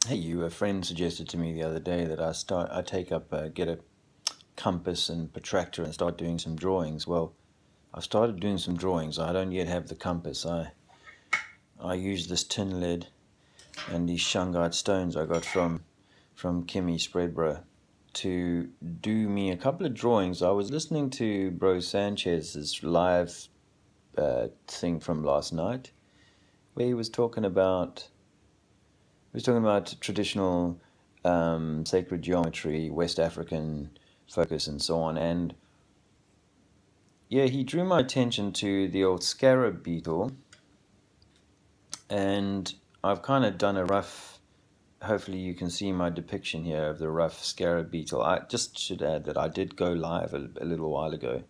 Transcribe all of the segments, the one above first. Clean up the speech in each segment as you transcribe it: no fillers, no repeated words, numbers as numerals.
Hey, you, a friend suggested to me the other day that I take up, get a compass and protractor and start doing some drawings. Well, I've started doing some drawings. I don't yet have the compass. I use this tin lead and these shungite stones I got from Kimmy Spreadborough to do me a couple of drawings. I was listening to Bro Sanchez's live thing from last night, where he was talking about traditional sacred geometry, West African focus, and so on. And yeah, he drew my attention to the old scarab beetle, and I've kind of done a rough, hopefully you can see my depiction here of the rough scarab beetle. I just should add that I did go live a little while ago,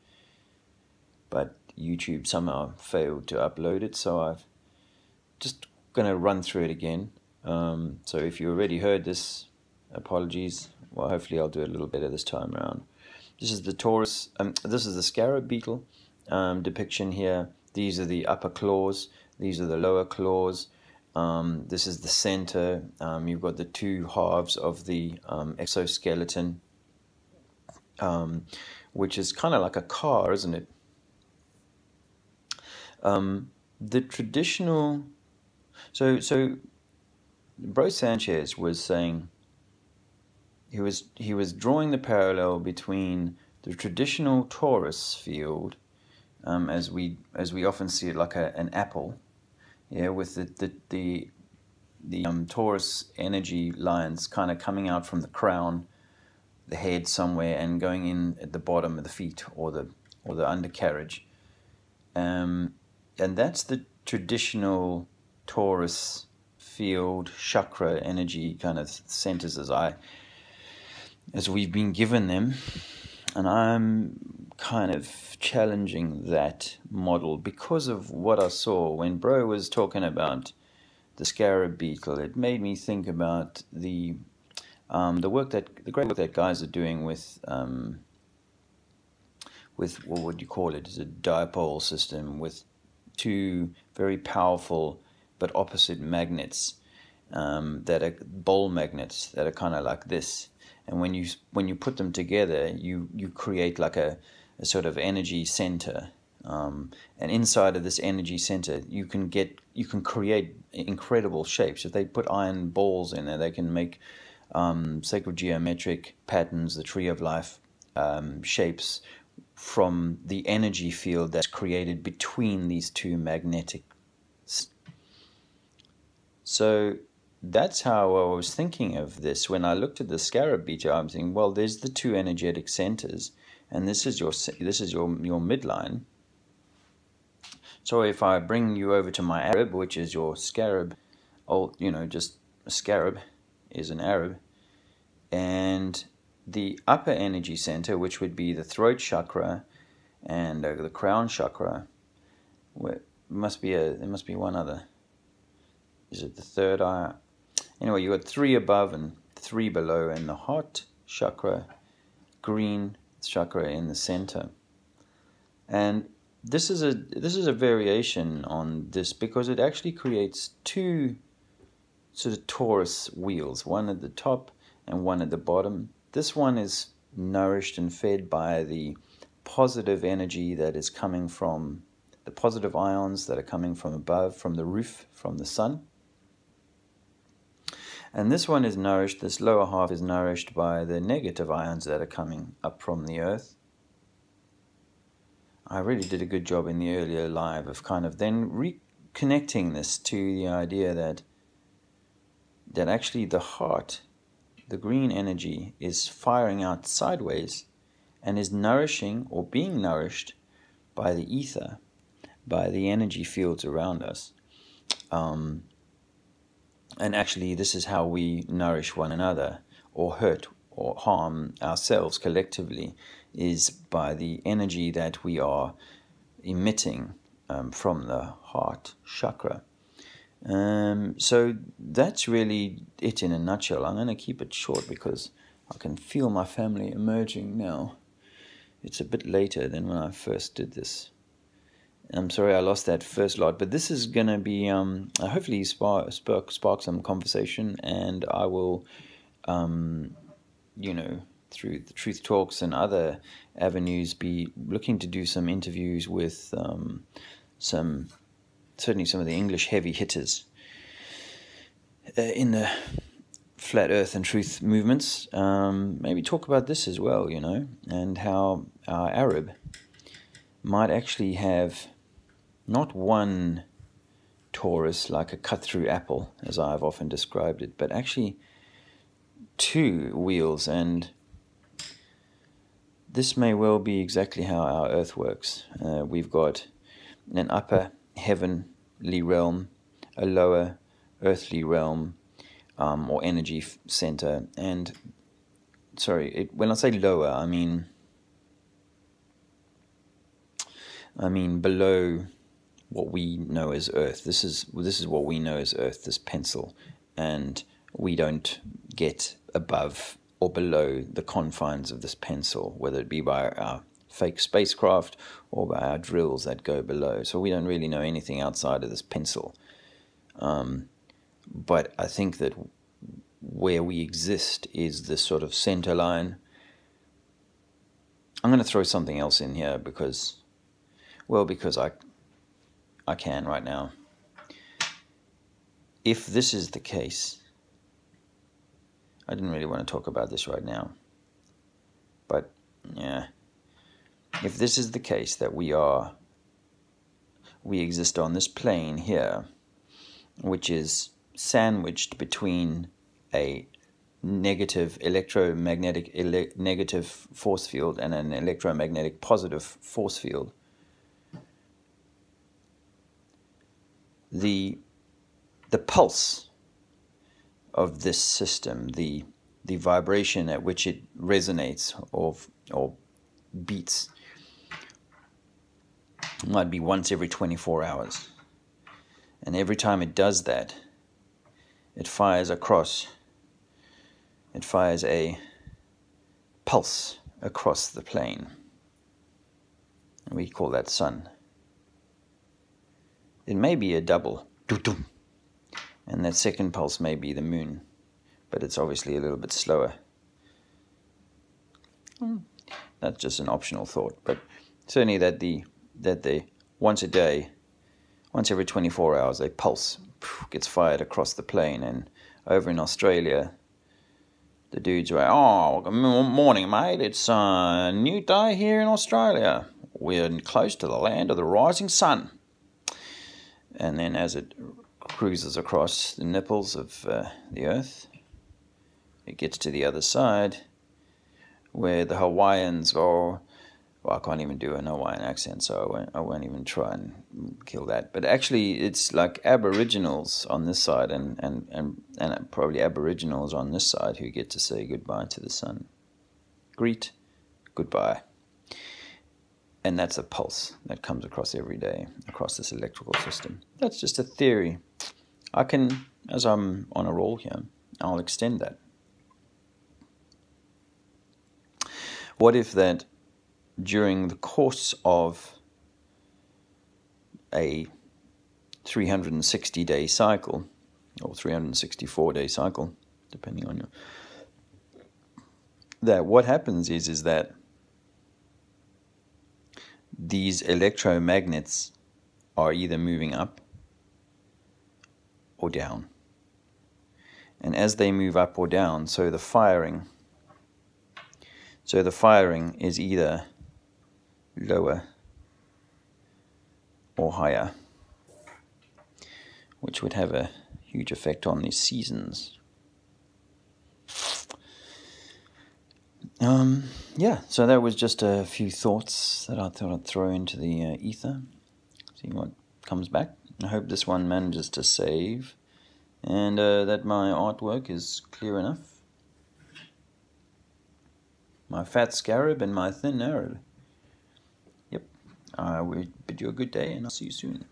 but YouTube somehow failed to upload it, so I've just going to run through it again. So if you already heard this, apologies. Well, hopefully I'll do it a little better this time around. This is the Torus, this is the scarab beetle depiction here. These are the upper claws, these are the lower claws. This is the center. You've got the two halves of the exoskeleton, which is kind of like a car, isn't it? The traditional, so Bro Sanchez was saying he was drawing the parallel between the traditional torus field, as we often see it, like an apple, yeah, with the torus energy lines kind of coming out from the crown, the head somewhere, and going in at the bottom of the feet or the undercarriage, and that's the traditional torus field chakra energy kind of centers as we've been given them. And I'm kind of challenging that model because of what I saw when Bro was talking about the scarab beetle. It made me think about the great work that guys are doing with what would you call it? It's a dipole system with two very powerful but opposite magnets, that are ball magnets that are kind of like this. And when you put them together, you create like a sort of energy center. And inside of this energy center, you can create incredible shapes. If they put iron balls in there, they can make sacred geometric patterns, the tree of life shapes from the energy field that's created between these two magnetic. So that's how I was thinking of this. When I looked at the scarab beetle, I'm thinking, well, there's the two energetic centers, and this is your midline. So if I bring you over to my Arab, which is your scarab, just a scarab is an Arab, and the upper energy center, which would be the throat chakra and the crown chakra, there must be one other. Is it the third eye? Anyway, you got 3 above and 3 below, and the heart chakra, green chakra in the center. And this is a variation on this because it actually creates 2 sort of torus wheels, one at the top and one at the bottom. This one is nourished and fed by the positive energy that is coming from the positive ions that are coming from above, from the roof, from the sun. And this one is nourished, this lower half is nourished by the negative ions that are coming up from the earth. I really did a good job in the earlier live of kind of then reconnecting this to the idea that actually the heart, the green energy, is firing out sideways and is nourishing or being nourished by the ether, by the energy fields around us. And actually, this is how we nourish one another or hurt or harm ourselves collectively, is by the energy that we are emitting from the heart chakra. So that's really it in a nutshell. I'm going to keep it short because I can feel my family emerging now. It's a bit later than when I first did this. I'm sorry I lost that first lot, but this is going to be hopefully spark some conversation, and I will, you know, through the Truth Talks and other avenues, be looking to do some interviews with certainly some of the English heavy hitters in the flat earth and truth movements. Maybe talk about this as well, you know, and how our Arab might actually have not one Torus like a cut-through apple, as I've often described it, but actually two wheels, and this may well be exactly how our Earth works. We've got an upper heavenly realm, a lower earthly realm, or energy center, and sorry, when I say lower, I mean below what we know as Earth. This is what we know as Earth, this pencil, and we don't get above or below the confines of this pencil, whether it be by our fake spacecraft or by our drills that go below. So we don't really know anything outside of this pencil. But I think that where we exist is this sort of center line. I'm going to throw something else in here because I can right now. If this is the case, I didn't really want to talk about this right now, but yeah, if this is the case that we exist on this plane here, which is sandwiched between a negative electromagnetic negative force field and an electromagnetic positive force field, the pulse of this system, the vibration at which it resonates or beats, might be once every 24 hours. And every time it does that, it fires a pulse across the plane. And we call that sun. It may be a double, and that second pulse may be the moon, but it's obviously a little bit slower. That's just an optional thought, but certainly that they once a day, once every 24 hours, a pulse gets fired across the plane. And over in Australia, the dudes are like, "Oh, good morning, mate. It's a new day here in Australia. We're close to the land of the rising sun." And then as it cruises across the nipples of the Earth, it gets to the other side, where the Hawaiians go. Well, I can't even do an Hawaiian accent, so I won't even try and kill that. But actually, it's like Aboriginals on this side and probably Aboriginals on this side who get to say goodbye to the sun. Greet, goodbye. And that's a pulse that comes across every day, across this electrical system. That's just a theory. I can, as I'm on a roll here, I'll extend that. What if that during the course of a 360-day cycle, or 364-day cycle, depending on that what happens is that these electromagnets are either moving up or down. And as they move up or down, so the firing is either lower or higher, which would have a huge effect on the seasons. Yeah, so that was just a few thoughts that I thought I'd throw into the ether, see what comes back. I hope this one manages to save, and that my artwork is clear enough. My fat scarab and my thin Arab. Yep, I will bid you a good day, and I'll see you soon.